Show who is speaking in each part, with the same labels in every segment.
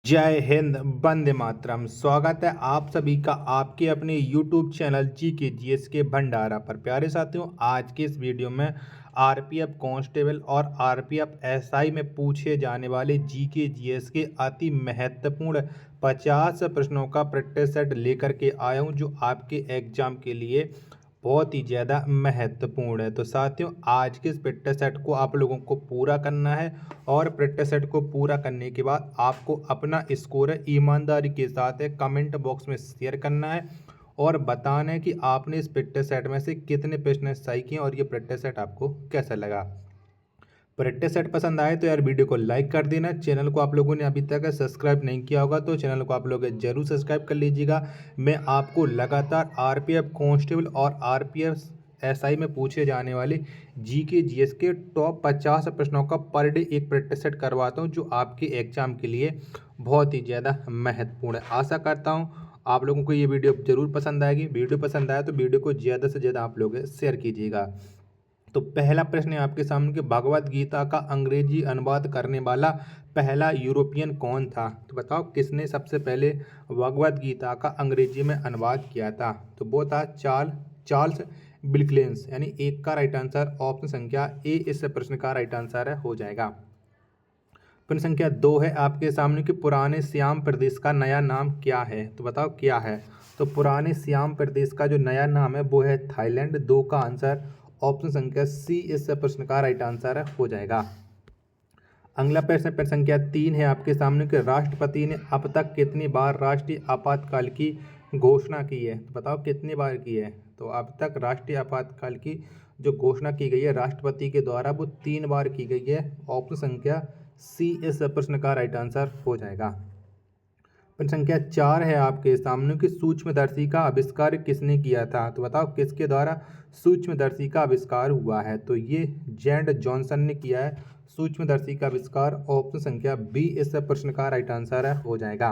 Speaker 1: जय हिंद, वंदे मातरम। स्वागत है आप सभी का आपके अपने YouTube चैनल जीके जीएस के भंडारा पर। प्यारे साथियों, आज के इस वीडियो में आरपीएफ कांस्टेबल और आरपीएफ एसआई में पूछे जाने वाले जीके जीएस के अति महत्वपूर्ण 50 प्रश्नों का प्रैक्टिस सेट लेकर के आया हूं, जो आपके एग्जाम के लिए बहुत ही ज़्यादा महत्वपूर्ण है। तो साथियों, आज के इस प्रैक्टिस सेट को आप लोगों को पूरा करना है और प्रैक्टिस सेट को पूरा करने के बाद आपको अपना स्कोर ईमानदारी के साथ कमेंट बॉक्स में शेयर करना है और बताना है कि आपने इस प्रैक्टिस सेट में से कितने प्रश्न सही किए और ये प्रैक्टिस सेट आपको कैसा लगा। प्रैक्टिस सेट पसंद आए तो यार वीडियो को लाइक कर देना। चैनल को आप लोगों ने अभी तक सब्सक्राइब नहीं किया होगा तो चैनल को आप लोग जरूर सब्सक्राइब कर लीजिएगा। मैं आपको लगातार आरपीएफ कांस्टेबल और आरपीएफ एसआई में पूछे जाने वाले जीके जीएस के टॉप 50 प्रश्नों का पर डे एक प्रैक्टिस सेट करवाता हूं, जो आपके एग्जाम के लिए बहुत ही ज़्यादा महत्वपूर्ण है। आशा करता हूँ आप लोगों को ये वीडियो जरूर पसंद आएगी। वीडियो पसंद आया तो वीडियो को ज़्यादा से ज़्यादा आप लोग शेयर कीजिएगा। तो पहला प्रश्न है आपके सामने कि भगवत गीता का अंग्रेजी अनुवाद करने वाला पहला यूरोपियन कौन था। तो बताओ किसने सबसे पहले भगवत गीता का अंग्रेजी में अनुवाद किया था। तो वो था चार्ल्स विल्किंस, यानी एक का राइट आंसर ऑप्शन संख्या ए इस प्रश्न का राइट आंसर हो जाएगा। प्रश्न संख्या 2 है आपके सामने कि पुराने सियाम प्रदेश का नया नाम क्या है। तो बताओ क्या है। तो पुराने सियाम प्रदेश का जो नया नाम है वो है थाईलैंड। 2 का आंसर ऑप्शन संख्या सी इस प्रश्न का राइट आंसर हो जाएगा। अगला प्रश्न संख्या 3 है आपके सामने कि राष्ट्रपति ने अब तक कितनी बार राष्ट्रीय आपातकाल की घोषणा की है। तो बताओ कितनी बार की है। तो अब तक राष्ट्रीय आपातकाल की जो घोषणा की गई है राष्ट्रपति के द्वारा वो 3 बार की गई है। ऑप्शन संख्या सी इस प्रश्न का राइट आंसर हो जाएगा। प्रश्न संख्या 4 है आपके सामने कि सूक्ष्मदर्शी का आविष्कार किसने किया था। तो बताओ किसके द्वारा सूक्ष्मदर्शी का आविष्कार हुआ है। तो ये जेम्स जॉनसन ने किया है सूक्ष्मदर्शी का आविष्कार। ऑप्शन संख्या बी इस प्रश्न का राइट आंसर हो जाएगा।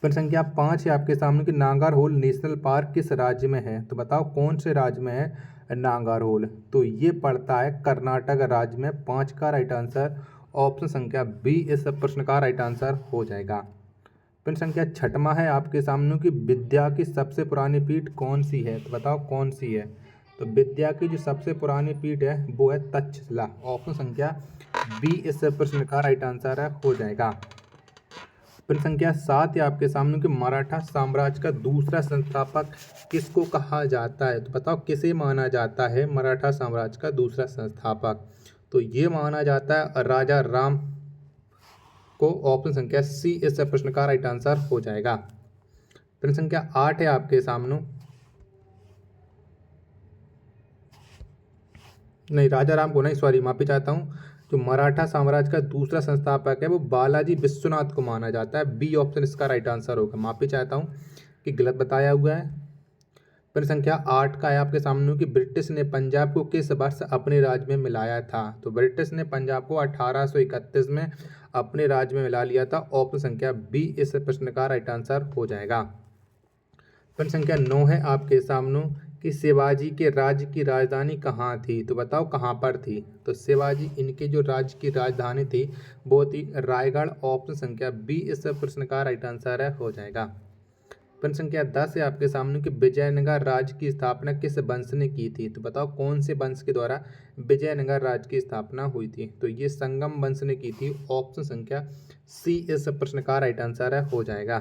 Speaker 1: प्रश्न संख्या 5 है आपके सामने कि नागारहोल नेशनल पार्क किस राज्य में है। तो बताओ कौन से राज्य में है नागारहोल। तो ये पड़ता है कर्नाटक राज्य में। 5 का राइट आंसर ऑप्शन संख्या बी इस प्रश्न का राइट आंसर हो जाएगा। प्रश्न संख्या 6वां है आपके सामने कि विद्या की सबसे पुरानी पीठ कौन सी है। तो बताओ कौन सी है। तो विद्या की जो सबसे पुरानी पीठ है वो है तक्षशिला। ऑप्शन संख्या बी इस प्रश्न का राइट आंसर हो जाएगा। प्रश्न संख्या 7 है आपके सामने कि मराठा साम्राज्य का दूसरा संस्थापक किसको कहा जाता है। तो बताओ किसे माना जाता है मराठा साम्राज्य का दूसरा संस्थापक। तो ये माना जाता है राजा राम को। ऑप्शन संख्या सी इस प्रश्न का राइट आंसर हो जाएगा। प्रश्न संख्या 8 है आपके सामने, नहीं राजा राम को नहीं, सॉरी माफी चाहता हूँ। जो मराठा साम्राज्य का दूसरा संस्थापक है वो बालाजी विश्वनाथ को माना जाता है। बी ऑप्शन इसका राइट आंसर होगा। माफी चाहता हूँ कि गलत बताया हुआ है। प्रश्न संख्या 8 का है आपके सामने कि ब्रिटिश ने पंजाब को किस वर्ष अपने राज्य में मिलाया था। तो ब्रिटिश ने पंजाब को 1831 में अपने राज्य में मिला लिया था। ऑप्शन संख्या बी इस प्रश्न का राइट आंसर हो जाएगा। प्रश्न संख्या 9 है आपके सामने कि शिवाजी के राज्य की राजधानी कहाँ थी। तो बताओ कहाँ पर थी। तो शिवाजी इनके जो राज्य की राजधानी थी वो थी रायगढ़। ऑप्शन संख्या बी इस प्रश्न का राइट आंसर हो जाएगा। प्रश्न संख्या 10 है आपके सामने कि विजयनगर राज्य की स्थापना किस वंश ने की थी। तो बताओ कौन से वंश के द्वारा विजयनगर राज्य की स्थापना हुई थी। तो ये संगम वंश ने की थी। ऑप्शन संख्या सी इस प्रश्न का राइट आंसर हो जाएगा।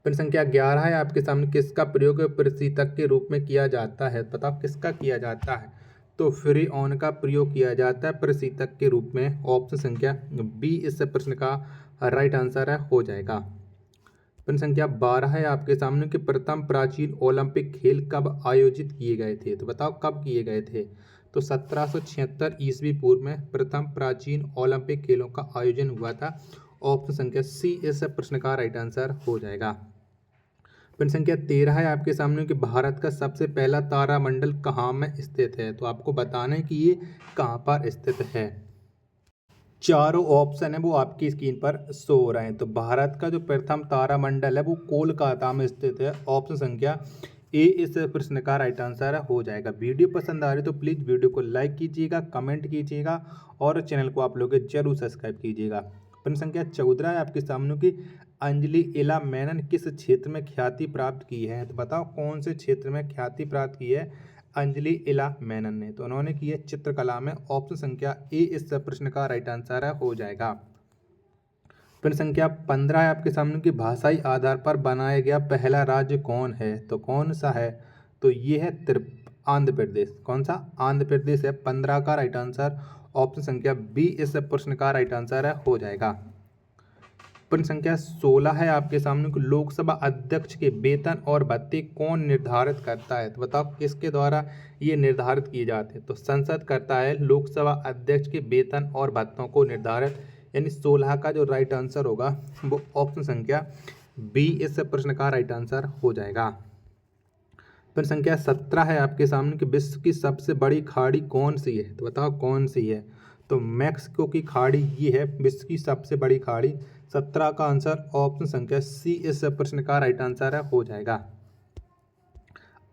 Speaker 1: प्रश्न संख्या 11 है आपके सामने किसका प्रयोग प्रशीतक के रूप में किया जाता है। बताओ किसका किया जाता है। तो फ्रीऑन का प्रयोग किया जाता है प्रशीतक के रूप में। ऑप्शन संख्या बी इस प्रश्न का राइट आंसर हो जाएगा। प्रश्न संख्या 12 है आपके सामने कि प्रथम प्राचीन ओलंपिक खेल कब आयोजित किए गए थे। तो बताओ कब किए गए थे। तो 1776 ईस्वी पूर्व में प्रथम प्राचीन ओलंपिक खेलों का आयोजन हुआ था। ऑप्शन संख्या सी इस प्रश्न का राइट आंसर हो जाएगा। प्रश्न संख्या 13 है आपके सामने कि भारत का सबसे पहला तारामंडल कहाँ में स्थित है। तो आपको बताना है कि ये कहाँ पर स्थित है। चारों ऑप्शन है वो आपकी स्क्रीन पर शो हो रहे हैं। तो भारत का जो प्रथम तारामंडल है वो कोलकाता में स्थित है। ऑप्शन संख्या ए इस प्रश्न का राइट आंसर हो जाएगा। वीडियो पसंद आ रही तो प्लीज़ वीडियो को लाइक कीजिएगा, कमेंट कीजिएगा और चैनल को आप लोग जरूर सब्सक्राइब कीजिएगा। प्रश्न संख्या 14 है आपके सामने की अंजलि इला मेनन किस क्षेत्र में ख्याति प्राप्त की है? तो बताओ कौन से क्षेत्र में ख्याति प्राप्त की है अंजलि इला मेनन ने? तो उन्होंने की है चित्रकला में। ऑप्शन संख्या ए इस प्रश्न का राइट आंसर है हो जाएगा। प्रश्न संख्या 15 है आपके सामने की भाषाई आधार पर बनाया गया पहला राज्य कौन है? तो कौन सा है? तो ये है आंध्र प्रदेश। कौन सा? आंध्र प्रदेश है। 15 का राइट आंसर ऑप्शन संख्या बी इस प्रश्न का राइट आंसर है हो जाएगा। प्रश्न संख्या 16 है आपके सामने कि लोकसभा अध्यक्ष के वेतन और भत्ते कौन निर्धारित करता है? तो बताओ किसके द्वारा ये निर्धारित किए जाते हैं? तो संसद करता है लोकसभा अध्यक्ष के वेतन और भत्तों को निर्धारित, यानी 16 का जो राइट आंसर होगा वो ऑप्शन संख्या बी इस प्रश्न का राइट आंसर हो जाएगा। प्रश्न संख्या 17 है आपके सामने कि विश्व की सबसे बड़ी खाड़ी कौन सी है? तो बताओ कौन सी है? तो मैक्सिको की खाड़ी ये है विश्व की सबसे बड़ी खाड़ी। 17 का आंसर ऑप्शन संख्या सी इस प्रश्न का राइट आंसर है हो जाएगा।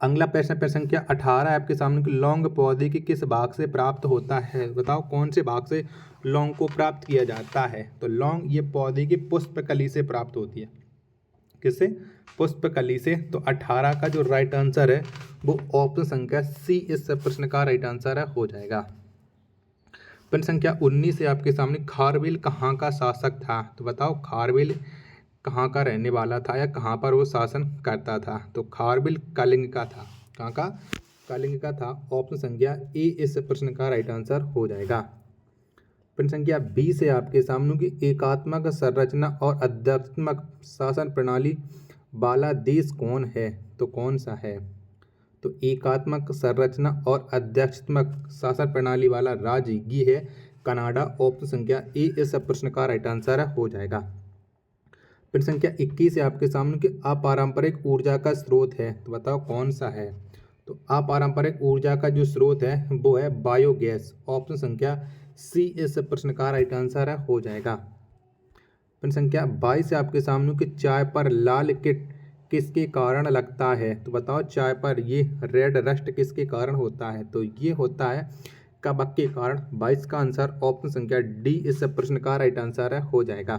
Speaker 1: अगला प्रश्न प्रश्न संख्या 18 है आपके सामने कि लौंग पौधे के किस भाग से प्राप्त होता है? बताओ कौन से भाग से लौंग को प्राप्त किया जाता है? तो लौंग ये पौधे की पुष्पकली से प्राप्त होती है। किससे? पुष्पकली से। तो 18 का जो राइट आंसर है वो ऑप्शन संख्या सी इस प्रश्न का राइट आंसर है हो जाएगा। प्रश्न संख्या 19 से आपके सामने खारवेल कहाँ का शासक था? तो बताओ खारवेल कहाँ का रहने वाला था या कहाँ पर वो शासन करता था? तो खारवेल कलिंग का था। कहाँ का? कलिंग का था। ऑप्शन संख्या ए इस प्रश्न का राइट आंसर हो जाएगा। प्रश्न संख्या 20 है आपके सामने की एकात्मक संरचना और अध्यात्मक शासन प्रणाली वाला देश कौन है? तो कौन सा है? तो एकात्मक संरचना और अध्यात्मक शासन प्रणाली वाला राज्य ये है कनाडा। ऑप्शन संख्या ए इस प्रश्न का राइट आंसर हो जाएगा। प्रश्न संख्या 21 है आपके सामने कि अपारंपरिक ऊर्जा का स्रोत है। तो बताओ कौन सा है? तो अपारंपरिक ऊर्जा का जो स्रोत है वो है बायोगैस। ऑप्शन संख्या सी इस प्रश्न का राइट आंसर हो जाएगा। प्रश्न संख्या 22 है आपके सामने कि चाय पर लाल किट किसके कारण लगता है? तो बताओ चाय पर ये रेड रस्ट किसके कारण होता है? तो ये होता है कवक के कारण। 22 का आंसर ऑप्शन संख्या डी इस प्रश्न का राइट आंसर हो जाएगा।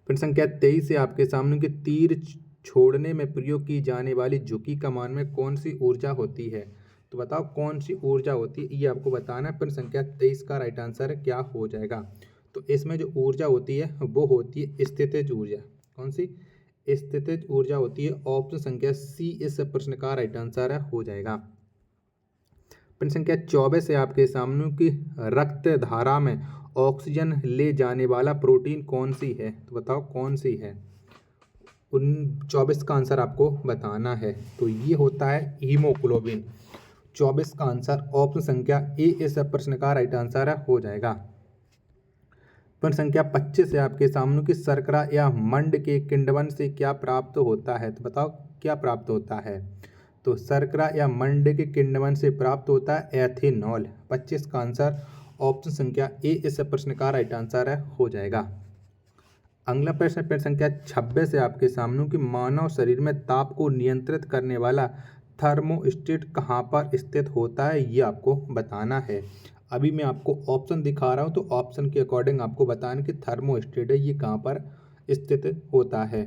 Speaker 1: प्रश्न संख्या 23 है आपके सामने कि तीर छोड़ने में प्रयोग की जाने वाली झुकी कमान में कौन सी ऊर्जा होती है? तो बताओ कौन सी ऊर्जा होती है, ये आपको बताना है। प्रश्न संख्या 23 का राइट आंसर क्या हो जाएगा? तो इसमें जो ऊर्जा होती है वो होती है स्थितिज ऊर्जा। कौन सी? स्थितिज ऊर्जा होती है। ऑप्शन संख्या सी इस प्रश्न का राइट आंसर हो जाएगा। प्रश्न संख्या 24 है आपके सामने की रक्त धारा में ऑक्सीजन ले जाने वाला प्रोटीन कौन सी है? तो बताओ कौन सी है? 24 का आंसर आपको बताना है। तो ये होता है हीमोग्लोबिन। 24 का आंसर ऑप्शन संख्या ए इस प्रश्न का राइट आंसर हो जाएगा। प्रश्न संख्या 25 है आपके सामने कि शर्करा या मंड के किण्वन से क्या प्राप्त होता है? तो बताओ क्या प्राप्त होता है? तो शर्करा या मंड के किण्वन से प्राप्त होता है एथेनॉल। 25 का आंसर ऑप्शन संख्या ए इस प्रश्न का राइट आंसर हो जाएगा। अगला प्रश्न प्रश्न संख्या 26 है आपके सामने कि मानव शरीर में ताप को नियंत्रित करने वाला थर्मोस्टेट कहाँ पर स्थित होता है, ये आपको बताना है। अभी मैं आपको ऑप्शन दिखा रहा हूँ तो ऑप्शन के अकॉर्डिंग आपको बताना कि थर्मोस्टेट है ये कहाँ पर स्थित होता है।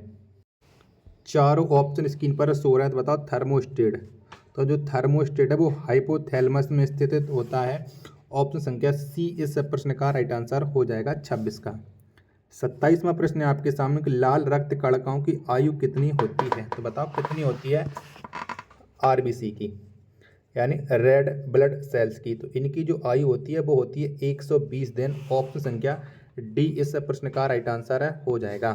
Speaker 1: चारों ऑप्शन स्क्रीन पर शो रहा है। तो बताओ थर्मोस्टेट। तो जो थर्मोस्टेट है वो हाइपोथैलेमस में स्थित होता है। ऑप्शन संख्या सी इस प्रश्न का राइट आंसर हो जाएगा 26 का। 27वां प्रश्न है आपके सामने कि लाल रक्त कणिकाओं की आयु कितनी होती है? तो बताओ कितनी होती है आरबीसी की, यानी रेड ब्लड सेल्स की। तो इनकी जो आयु होती है वो होती है 120 दिन। ऑप्शन संख्या डी इस प्रश्न का राइट आंसर हो जाएगा।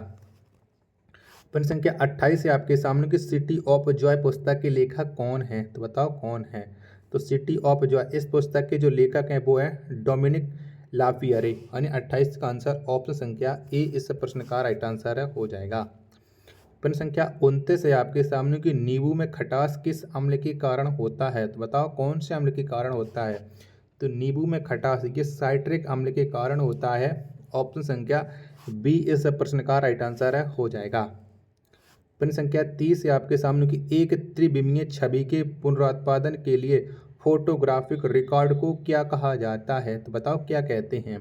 Speaker 1: प्रश्न संख्या 28 है आपके सामने कि सिटी ऑफ जॉय पुस्तक के लेखक कौन है? तो बताओ कौन है? तो सिटी ऑफ जॉय इस पुस्तक के जो लेखक हैं वो है डोमिनिक लाफियरे, यानी 28 का आंसर ऑप्शन संख्या ए इस प्रश्न का राइट आंसर हो जाएगा। प्रश्न संख्या 29 है आपके सामने कि नींबू में खटास किस अम्ल के कारण होता है? तो बताओ कौन से अम्ल के कारण होता है? तो नींबू में खटास ये साइट्रिक अम्ल के कारण होता है। ऑप्शन संख्या बी इस प्रश्न का राइट आंसर हो जाएगा। प्रश्न संख्या 30 है आपके सामने कि एक त्रिविमीय छवि के पुनरुत्पादन के लिए फोटोग्राफिक रिकॉर्ड को क्या कहा जाता है? तो बताओ क्या कहते हैं?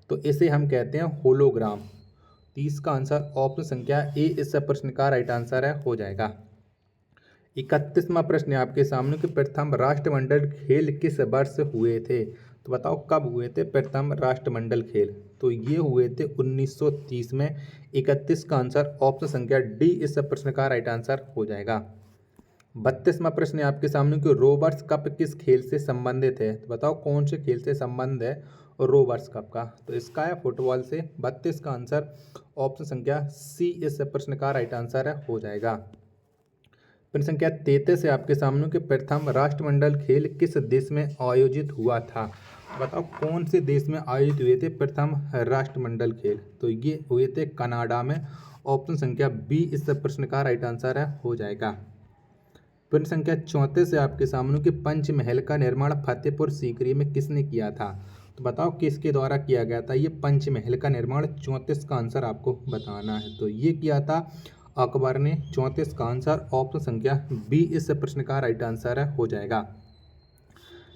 Speaker 1: तो इसे हम कहते हैं होलोग्राम। तो इसका आंसर ऑप्शन संख्या ए इस प्रश्न का राइट आंसर है, हो जाएगा। 31वां प्रश्न है आपके सामने कि प्रथम राष्ट्रमंडल खेल किस वर्ष हुए थे। तो बताओ कब हुए थे प्रथम राष्ट्रमंडल खेल। तो ये हुए थे 1930 में। 31 का आंसर ऑप्शन संख्या डी इस प्रश्न का राइट आंसर हो जाएगा। 32वां प्रश्न है आपके सामने कि रोबर्ट्स कप किस खेल से संबंधित है। तो बताओ कौन से खेल से संबंध है रोबर्ट्स कप का। तो इसका है फुटबॉल से। 32 का आंसर ऑप्शन संख्या सी इस प्रश्न का राइट आंसर है, हो जाएगा। प्रश्न संख्या 33 है आपके सामने कि प्रथम राष्ट्रमंडल खेल किस देश में आयोजित हुआ था। बताओ कौन से देश में आयोजित हुए थे प्रथम राष्ट्रमंडल खेल। तो ये हुए थे कनाडा में। ऑप्शन संख्या बी इस प्रश्न का राइट आंसर है, हो जाएगा। प्रश्न संख्या 34 है आपके सामने कि पंचमहल का निर्माण फतेहपुर सीकरी में किसने किया था। तो बताओ किसके द्वारा किया गया था ये पंचमहल का निर्माण। 34 का आंसर आपको बताना है। तो ये किया था अकबर ने। 34 का आंसर ऑप्शन संख्या बी इस प्रश्न का राइट आंसर है, हो जाएगा।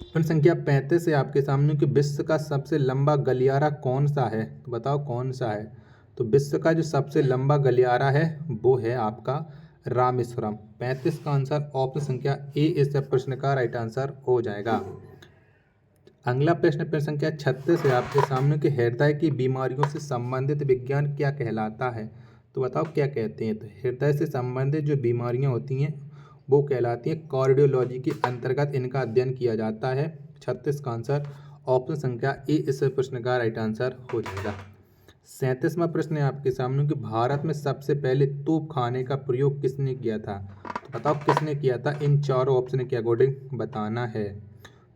Speaker 1: प्रश्न संख्या 35 है आपके सामने कि विश्व का सबसे लंबा गलियारा कौन सा है। तो बताओ कौन सा है। तो विश्व का जो सबसे लंबा गलियारा है वो है आपका रामेश्वरम। 35 का आंसर ऑप्शन संख्या ए इस प्रश्न का राइट आंसर हो जाएगा। अगला प्रश्न संख्या 36 है आपके सामने कि हृदय की बीमारियों से संबंधित विज्ञान क्या कहलाता है। तो बताओ क्या कहते हैं। तो हृदय से संबंधित जो बीमारियां होती हैं वो कहलाती हैं कार्डियोलॉजी के अंतर्गत इनका अध्ययन किया जाता है। 36 का आंसर ऑप्शन संख्या ए इस प्रश्न का राइट आंसर हो जाएगा। 37वां प्रश्न है आपके सामने कि भारत में सबसे पहले तोप खाने का प्रयोग किसने किया था। तो बताओ किसने किया था, इन चारों ऑप्शन के अकॉर्डिंग बताना है।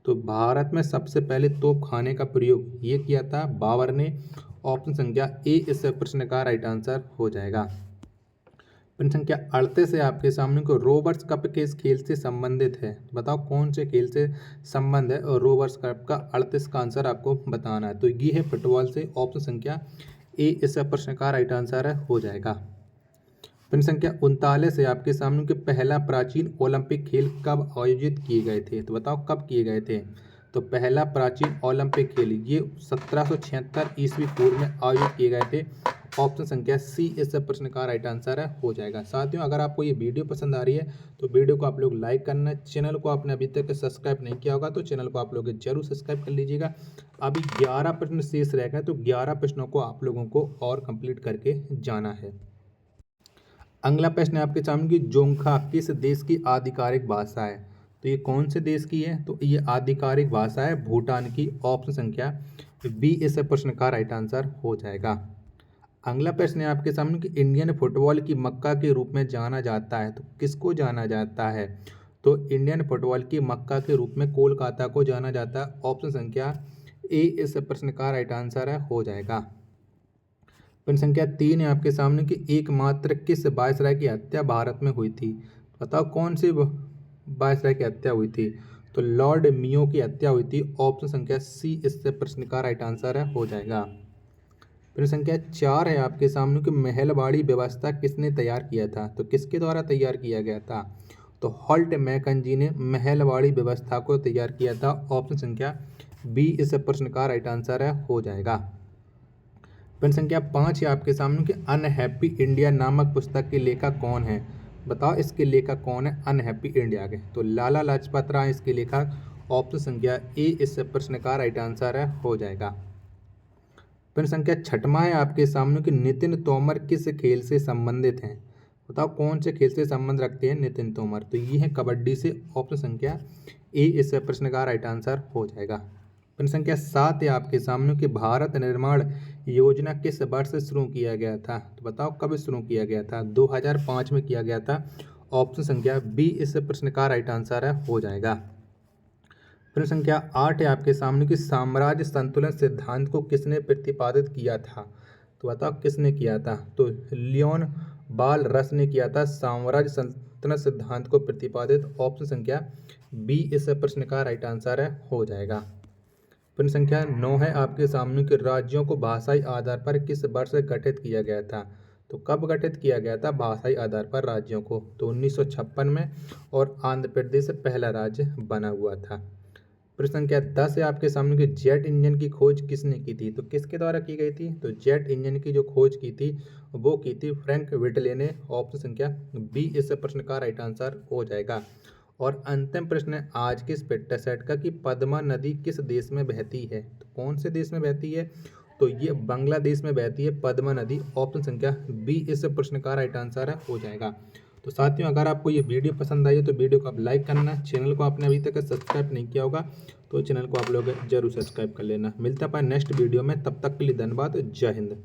Speaker 1: तो भारत में सबसे पहले तोप खाने का प्रयोग ये किया था बाबर ने। ऑप्शन संख्या ए इस प्रश्न का राइट आंसर हो जाएगा। प्रश्न संख्या 38 है आपके सामने को रोबर्ट्स कप किस खेल से संबंधित है। बताओ कौन से खेल से संबंध है और रोबर्ट्स कप का। 38 का आंसर आपको बताना है। तो ये है फुटबॉल से। ऑप्शन संख्या ए इस प्रश्न का राइट आंसर है, हो जाएगा। प्रश्न संख्या 39 है आपके सामने कि पहला प्राचीन ओलंपिक खेल कब आयोजित किए गए थे। तो बताओ कब किए गए थे। तो पहला प्राचीन ओलंपिक खेल ये 1776 ईस्वी पूर्व में आयोजित किए गए थे। ऑप्शन संख्या सी इस प्रश्न का राइट आंसर है, हो जाएगा। साथियों अगर आपको ये वीडियो पसंद आ रही है तो वीडियो को आप लोग लाइक करना। चैनल को आपने अभी तक सब्सक्राइब नहीं किया होगा तो चैनल को आप लोग जरूर सब्सक्राइब कर लीजिएगा। अभी 11 प्रश्न शेष रह गए तो 11 प्रश्नों को आप लोगों को और कंप्लीट करके जाना है। अगला प्रश्न है आपके सामने कि जोंगखा किस देश की आधिकारिक भाषा है। तो ये कौन से देश की है। तो ये आधिकारिक भाषा है भूटान की। ऑप्शन संख्या बी इस प्रश्न का राइट आंसर हो जाएगा। अगला प्रश्न है आपके सामने कि इंडियन फुटबॉल की मक्का के रूप में जाना जाता है। तो किसको जाना जाता है। तो इंडियन फुटबॉल की मक्का के रूप में कोलकाता को जाना जाता है। ऑप्शन संख्या ए इस प्रश्न का राइट आंसर है, हो जाएगा। प्रश्न संख्या 3 है आपके सामने कि एकमात्र किस वायसराय की हत्या भारत में हुई थी। बताओ कौन से वायसराय की हत्या हुई थी। तो लॉर्ड मियो की हत्या हुई थी। ऑप्शन संख्या सी इस प्रश्न का राइट आंसर है, हो जाएगा। प्रश्न संख्या 4 है आपके सामने कि महलवाड़ी व्यवस्था किसने तैयार किया था। तो किसके द्वारा तैयार किया गया था। तो हॉल्ट मैकंजी ने महलवाड़ी व्यवस्था को तैयार किया था। ऑप्शन संख्या बी इस प्रश्न का राइट आंसर है, हो जाएगा। प्रश्न संख्या 5 है आपके सामने कि अनहैप्पी इंडिया नामक पुस्तक के लेखक कौन है। बताओ इसके लेखक कौन है अनहैप्पी इंडिया के। तो लाला लाजपत राय इसके लेखक। ऑप्शन संख्या ए इस प्रश्न का राइट आंसर है, हो जाएगा। प्रश्न संख्या 6 है आपके सामने कि नितिन तोमर किस खेल से संबंधित हैं। बताओ कौन से खेल से संबंध रखते हैं नितिन तोमर। तो ये है कबड्डी से। ऑप्शन संख्या ए इस प्रश्न का राइट आंसर हो जाएगा। प्रश्न संख्या 7 है आपके सामने कि भारत निर्माण योजना किस वर्ष से शुरू किया गया था। तो बताओ कब शुरू किया गया था। 2005 में किया गया था। ऑप्शन संख्या बी इस प्रश्न का राइट आंसर है, हो जाएगा। प्रश्न संख्या 8 है आपके सामने कि साम्राज्य संतुलन सिद्धांत को किसने प्रतिपादित किया था। तो बताओ किसने किया था। तो लियोन बाल रस ने किया था साम्राज्य संतुलन सिद्धांत को प्रतिपादित। ऑप्शन संख्या बी इस प्रश्न का राइट आंसर है, हो जाएगा। प्रश्न संख्या 9 है आपके सामने कि राज्यों को भाषाई आधार पर किस वर्ष गठित किया गया था। तो कब गठित किया गया था भाषाई आधार पर राज्यों को। तो 1956 में। और आंध्र प्रदेश पहला राज्य बना हुआ था। प्रश्न संख्या 10 है आपके सामने कि जेट इंजन की खोज किसने की थी? तो किसके द्वारा की गई थी? तो जेट इंजन की जो खोज की थी वो की थी फ्रैंक व्हिटले ने। ऑप्शन संख्या बी इस प्रश्न का राइट आंसर हो जाएगा। और अंतिम प्रश्न है आज के इस पेट्टा सेट का कि पद्मा नदी किस देश में बहती है? तो कौन से देश में बहती है? तो ये बांग्लादेश में बहती है पद्मा नदी। ऑप्शन संख्या बी इस प्रश्न का राइट आंसर हो जाएगा। तो साथियों, अगर आपको ये वीडियो पसंद आई है तो वीडियो को आप लाइक करना, चैनल को आपने अभी तक सब्सक्राइब नहीं किया होगा तो चैनल को आप लोग जरूर सब्सक्राइब कर लेना। मिलता है नेक्स्ट वीडियो में, तब तक के लिए धन्यवाद। जय हिंद।